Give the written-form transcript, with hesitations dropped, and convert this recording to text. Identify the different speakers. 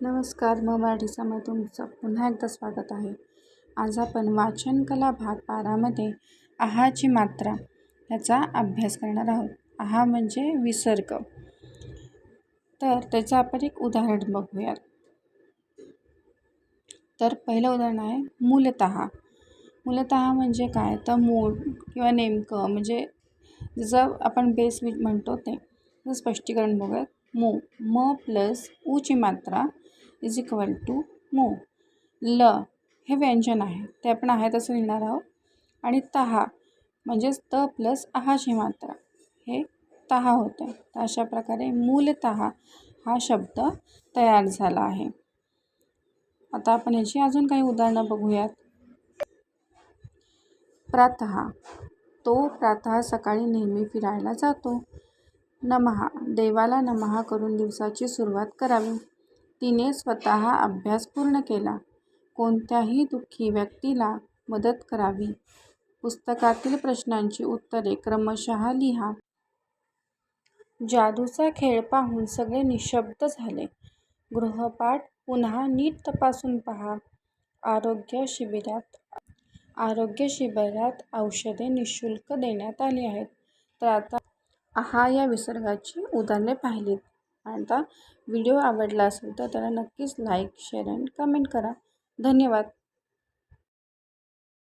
Speaker 1: नमस्कार, मराठी समय तुमचं पुन्हा एकदा स्वागत आहे. आज आपण वाचन कला भाग 12मध्ये आहाची मात्रा याचा अभ्यास करणार आहोत. आहा म्हणजे विसर्ग. तर त्याचं आपण एक उदाहरण बघूयात. तर पहिलं उदाहरण आहे मूलतः. मूलतः म्हणजे काय, तर मूळ किंवा नेमकं, म्हणजे जसं आपण बेस म्हणतो ते स्पष्टीकरण बघूयात. म प्लस ऊची मात्रा इज इक्वल टू मू. ल हे व्यंजन आहे, ते आपण आहे तसं लिहिणार आहोत. आणि तहा म्हणजेच त प्लस आहाची मात्रा हे तहा होते. तर अशा प्रकारे मूलतः हा शब्द तयार झाला आहे. आता आपण याची अजून काही उदाहरणं बघूयात. प्रातः, तो प्रातः सकाळी नेहमी फिरायला जातो. नमः, देवाला नमः करून दिवसाची सुरुवात करावी. तिने स्वतः अभ्यास पूर्ण केला. कोणत्याही दुःखी व्यक्तीला मदत करावी. पुस्तकातील प्रश्नांची उत्तरे क्रमशः लिहा. जादूचा खेळ पाहून सगळे निशब्द झाले. गृहपाठ पुन्हा नीट तपासून पहा. आरोग्य शिबिरात औषधे निशुल्क देण्यात आली आहेत. तर आता आहा या विसर्गाची उदाहरणे पाहिलीत. आता व्हिडिओ आवडला असेल तर त्याला नक्कीच लाईक, शेअर आणि कमेंट करा. धन्यवाद.